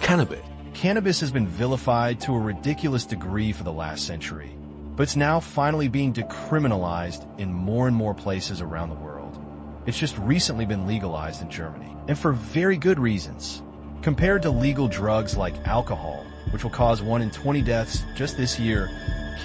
cannabis. Cannabis has been vilified to a ridiculous degree for the last century, but it's now finally being decriminalized in more and more places around the world. It's just recently been legalized in Germany, and for very good reasons. Compared to legal drugs like alcohol, which will cause 1 in 20 deaths just this year,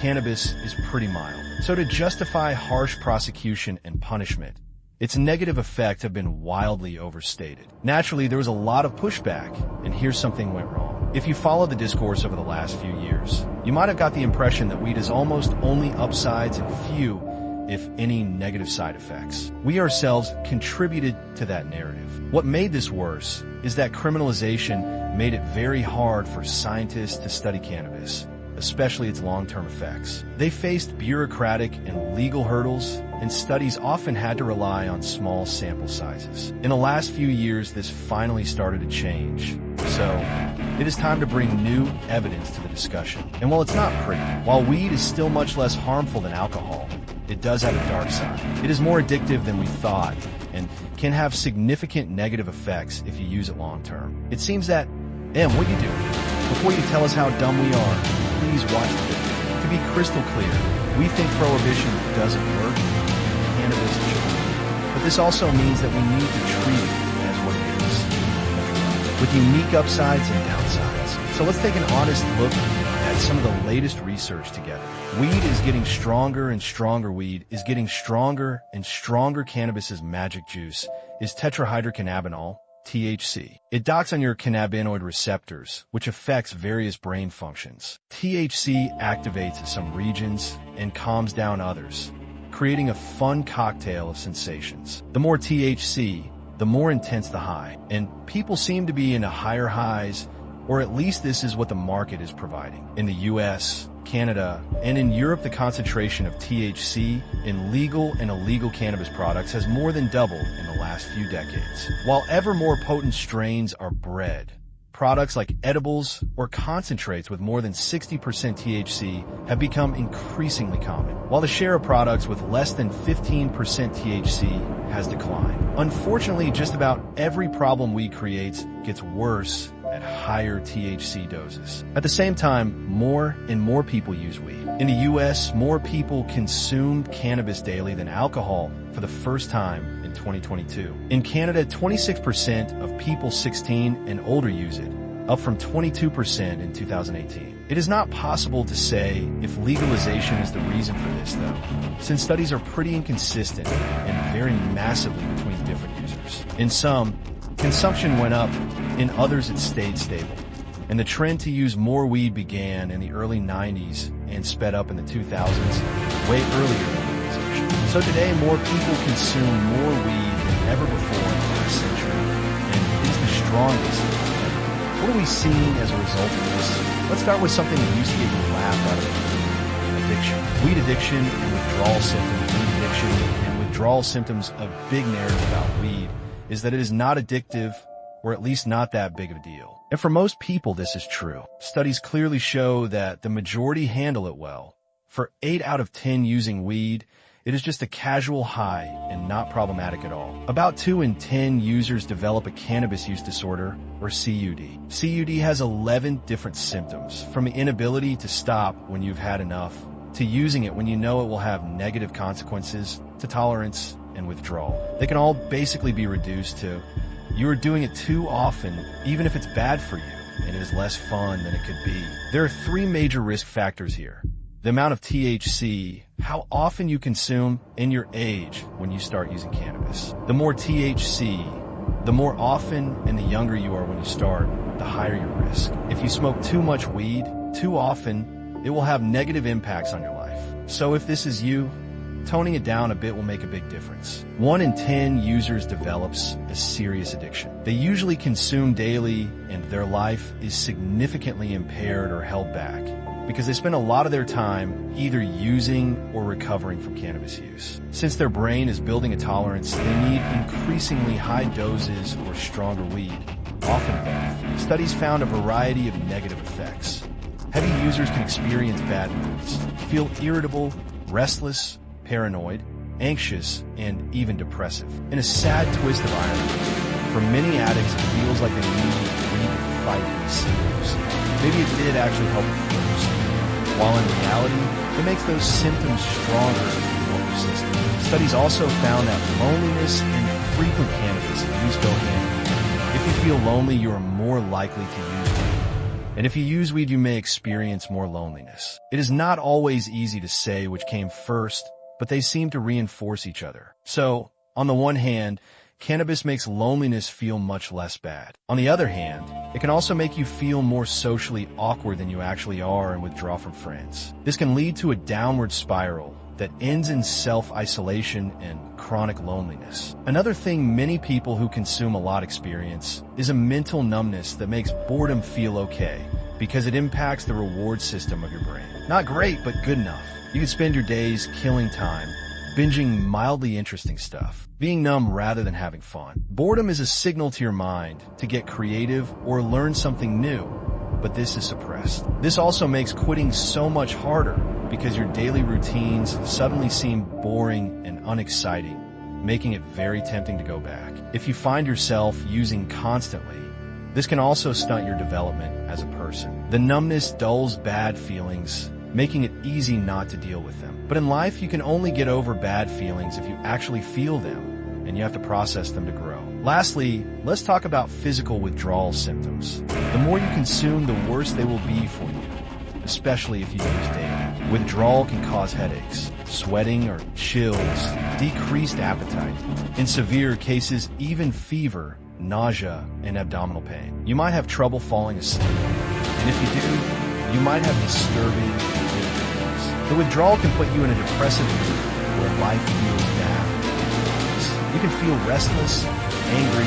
cannabis is pretty mild. So to justify harsh prosecution and punishment, its negative effects have been wildly overstated. Naturally, there was a lot of pushback, and here's something went wrong. If you follow the discourse over the last few years, you might have got the impression that weed has almost only upsides and few, if any, negative side effects. We ourselves contributed to that narrative. What made this worse is that criminalization made it very hard for scientists to study cannabis, especially its long-term effects. They faced bureaucratic and legal hurdles, and studies often had to rely on small sample sizes. In the last few years, this finally started to change. So, it is time to bring new evidence to the discussion. And while it's not pretty, while weed is still much less harmful than alcohol, it does have a dark side. It is more addictive than we thought, and can have significant negative effects if you use it long-term. It seems that, what you do? Before you tell us how dumb we are, please watch the video. To be crystal clear, we think prohibition doesn't work, and cannabis should. But this also means that we need to treat it as what it is, with unique upsides and downsides. So let's take an honest look at some of the latest research together. Weed is getting stronger and stronger. Weed is getting stronger and stronger. Cannabis's magic juice is tetrahydrocannabinol, THC. It docks on your cannabinoid receptors, which affects various brain functions. THC activates some regions and calms down others, creating a fun cocktail of sensations. The more THC, the more intense the high, and people seem to be into higher highs, or at least this is what the market is providing. In the US, Canada, and in Europe, the concentration of THC in legal and illegal cannabis products has more than doubled in the last few decades. While ever more potent strains are bred, products like edibles or concentrates with more than 60% THC have become increasingly common, while the share of products with less than 15% THC has declined. Unfortunately, just about every problem weed creates gets worse at higher THC doses. At the same time, more and more people use weed. In the US, more people consumed cannabis daily than alcohol for the first time in 2022. In Canada, 26% of people 16 and older use it, up from 22% in 2018. It is not possible to say if legalization is the reason for this, though, since studies are pretty inconsistent and vary massively between different users. In some, consumption went up, in others it stayed stable. And the trend to use more weed began in the early 90s and sped up in the 2000s, way earlier than legalization. So today, more people consume more weed than ever before in the last century, and it is the strongest ever. What are we seeing as a result of this? Let's start with something that used to get you laughed out of addiction. Weed addiction and withdrawal symptoms. Weed addiction and withdrawal symptoms, a big narrative about weed is that it is not addictive, or at least not that big of a deal. And for most people, this is true. Studies clearly show that the majority handle it well. For 8 out of 10 using weed, it is just a casual high and not problematic at all. About 2 in 10 users develop a cannabis use disorder, or CUD. CUD has 11 different symptoms, from the inability to stop when you've had enough, to using it when you know it will have negative consequences, to tolerance and withdrawal. They can all basically be reduced to you are doing it too often, even if it's bad for you, and it is less fun than it could be. There are 3 major risk factors here. The amount of THC, how often you consume, and your age when you start using cannabis. The more THC, the more often and the younger you are when you start, the higher your risk. If you smoke too much weed, too often, it will have negative impacts on your life. So if this is you, toning it down a bit will make a big difference. 1 in 10 users develops a serious addiction. They usually consume daily, and their life is significantly impaired or held back because they spend a lot of their time either using or recovering from cannabis use. Since their brain is building a tolerance, they need increasingly high doses or stronger weed, often both. Studies found a variety of negative effects. Heavy users can experience bad moods, feel irritable, restless, paranoid, anxious, and even depressive. In a sad twist of irony, for many addicts, it feels like they need weed to fight these symptoms. Maybe it did actually help at first, while in reality, it makes those symptoms stronger and more persistent. Studies also found that loneliness and frequent cannabis use go hand in hand. If you feel lonely, you are more likely to use weed. And if you use weed, you may experience more loneliness. It is not always easy to say which came first, but they seem to reinforce each other. So, on the one hand, cannabis makes loneliness feel much less bad. On the other hand, it can also make you feel more socially awkward than you actually are and withdraw from friends. This can lead to a downward spiral that ends in self-isolation and chronic loneliness. Another thing many people who consume a lot experience is a mental numbness that makes boredom feel okay because it impacts the reward system of your brain. Not great, but good enough. You can spend your days killing time, binging mildly interesting stuff, being numb rather than having fun. Boredom is a signal to your mind to get creative or learn something new, but this is suppressed. This also makes quitting so much harder because your daily routines suddenly seem boring and unexciting, making it very tempting to go back. If you find yourself using constantly, this can also stunt your development as a person. The numbness dulls bad feelings, making it easy not to deal with them. But in life, you can only get over bad feelings if you actually feel them, and you have to process them to grow. Lastly, let's talk about physical withdrawal symptoms. The more you consume, the worse they will be for you, especially if you use daily. Withdrawal can cause headaches, sweating or chills, decreased appetite. In severe cases, even fever, nausea, and abdominal pain. You might have trouble falling asleep, and if you do, you might have disturbing dreams. The withdrawal can put you in a depressive mood where life feels bad. You can feel restless, angry,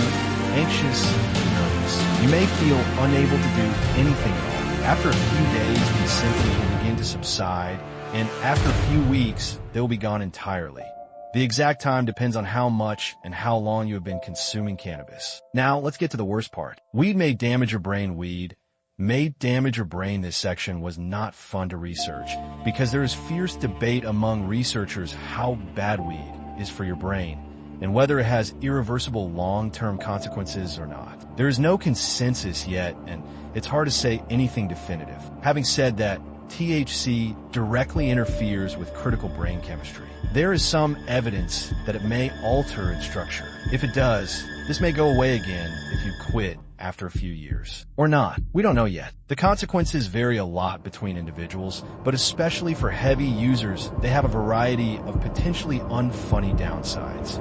anxious, and nervous. You may feel unable to do anything at all. After a few days, these symptoms will begin to subside, and after a few weeks, they will be gone entirely. The exact time depends on how much and how long you have been consuming cannabis. Now, let's get to the worst part. Weed may damage your brain. Weed may damage your brain. This section was not fun to research because there is fierce debate among researchers how bad weed is for your brain and whether it has irreversible long-term consequences or not. There is no consensus yet, and it's hard to say anything definitive. Having said that, THC directly interferes with critical brain chemistry. There is some evidence that it may alter its structure. If it does, this may go away again if you quit after a few years. Or not. We don't know yet. The consequences vary a lot between individuals, but especially for heavy users, they have a variety of potentially unfunny downsides.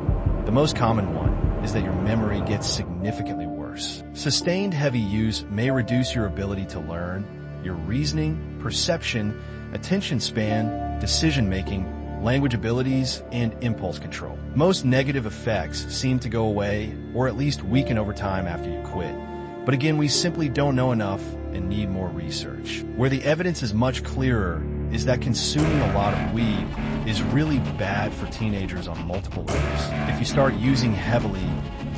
The most common one is that your memory gets significantly worse. Sustained heavy use may reduce your ability to learn, your reasoning, perception, attention span, decision-making, language abilities, and impulse control. Most negative effects seem to go away or at least weaken over time after you quit. But again, we simply don't know enough and need more research. Where the evidence is much clearer is that consuming a lot of weed is really bad for teenagers on multiple levels. If you start using heavily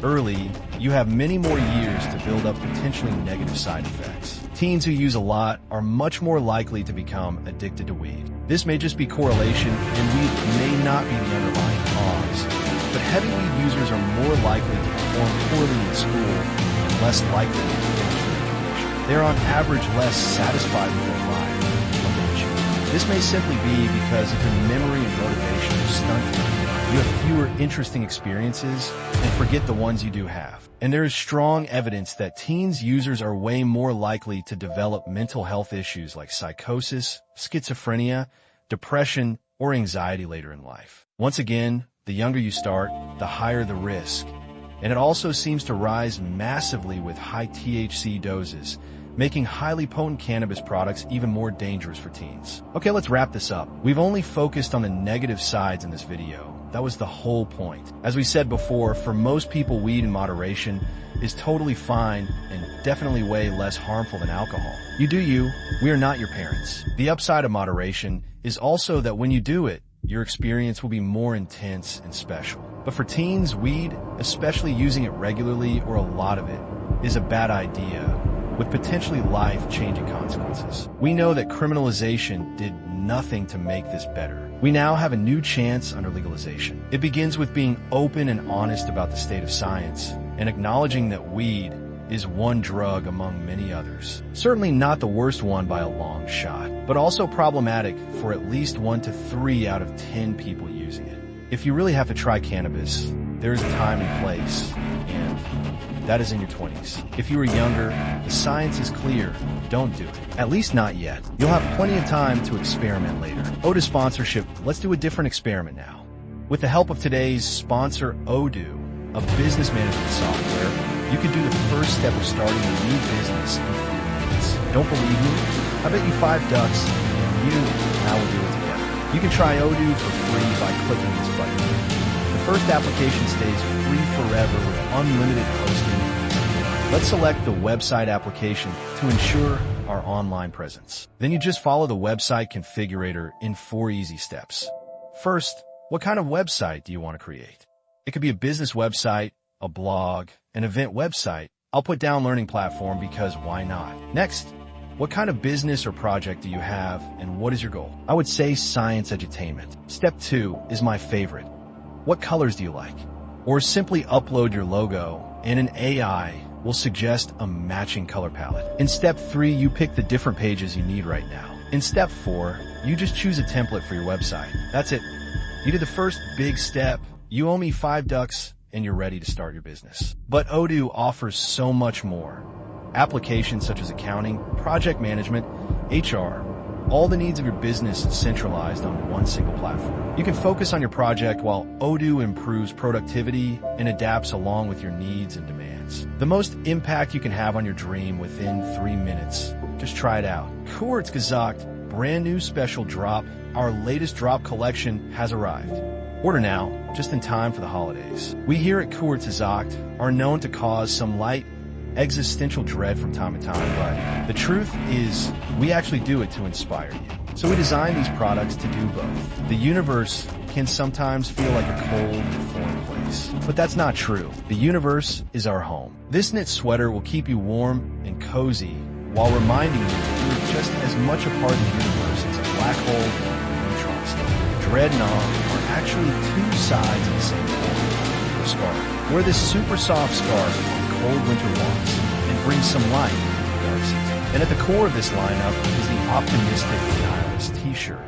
early, you have many more years to build up potentially negative side effects. Teens who use a lot are much more likely to become addicted to weed. This may just be correlation, and weed may not be the underlying cause. But heavy weed users are more likely to perform poorly in school and less likely to finish their education. They are on average less satisfied with their life when they achieve. This may simply be because if your memory and motivation are stunted, you have fewer interesting experiences and forget the ones you do have. And there is strong evidence that teens users are way more likely to develop mental health issues like psychosis, schizophrenia, depression, or anxiety later in life. Once again, the younger you start, the higher the risk. And it also seems to rise massively with high THC doses, making highly potent cannabis products even more dangerous for teens. Okay, let's wrap this up. We've only focused on the negative sides in this video. That was the whole point. As we said before, for most people, weed in moderation is totally fine and definitely way less harmful than alcohol. You do you. We are not your parents. The upside of moderation is also that when you do it, your experience will be more intense and special. But for teens, weed, especially using it regularly or a lot of it, is a bad idea with potentially life-changing consequences. We know that criminalization did nothing to make this better. We now have a new chance under legalization. It begins with being open and honest about the state of science and acknowledging that weed is one drug among many others. Certainly not the worst one by a long shot, but also problematic for at least 1 to 3 out of 10 people using it. If you really have to try cannabis, there is a time and place, and that is in your 20s. If you are younger, the science is clear. Don't do it. At least not yet. You'll have plenty of time to experiment later. Odoo sponsorship. Let's do a different experiment now. With the help of today's sponsor, Odoo, a business management software, you can do the first step of starting a new business in 3 minutes. Don't believe me? I bet you 5 ducks, and you and I will do it together. You can try Odoo for free by clicking this button. The first application stays free forever with unlimited hosting. Let's select the website application to ensure our online presence. Then you just follow the website configurator in 4 easy steps. First, what kind of website do you want to create? It could be a business website, a blog, an event website. I'll put down learning platform because why not? Next, what kind of business or project do you have and what is your goal? I would say science edutainment. Step 2 is my favorite. What colors do you like? Or simply upload your logo and an AI will suggest a matching color palette. In step 3, you pick the different pages you need right now. In step 4, you just choose a template for your website. That's it. You did the first big step. You owe me 5 ducks and you're ready to start your business. But Odoo offers so much more. Applications such as accounting, project management, HR, all the needs of your business centralized on one single platform. You can focus on your project while Odoo improves productivity and adapts along with your needs and demands. The most impact you can have on your dream within 3 minutes. Just try it out. Kurz gesagt, brand new special drop. Our latest drop collection has arrived. Order now, just in time for the holidays. We here at Kurz gesagt are known to cause some light existential dread from time to time, but the truth is we actually do it to inspire you. So we designed these products to do both. The universe can sometimes feel like a cold, foreign place, but that's not true. The universe is our home. This knit sweater will keep you warm and cozy while reminding you that you're just as much a part of the universe as a black hole or a neutron star. Dread and awe are actually 2 sides of the same coin, or scarf. Wear this super soft scarf on cold winter walks and bring some light into the dark season. And at the core of this lineup is the optimistic nihilist t-shirt.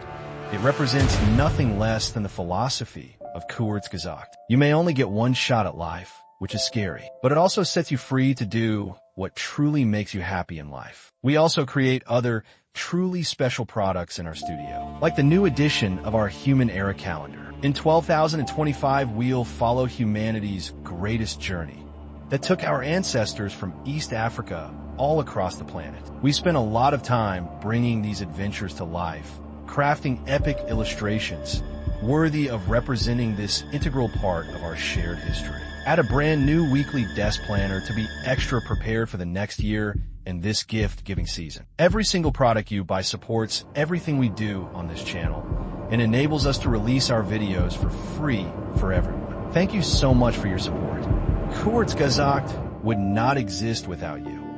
It represents nothing less than the philosophy of Kurz gesagt. You may only get 1 shot at life, which is scary, but it also sets you free to do what truly makes you happy in life. We also create other truly special products in our studio, like the new edition of our Human Era calendar. In 12,025, we'll follow humanity's greatest journey that took our ancestors from East Africa all across the planet. We spent a lot of time bringing these adventures to life, crafting epic illustrations worthy of representing this integral part of our shared history. Add a brand new weekly desk planner to be extra prepared for the next year and this gift-giving season. Every single product you buy supports everything we do on this channel and enables us to release our videos for free for everyone. Thank you so much for your support. Kurz gesagt would not exist without you.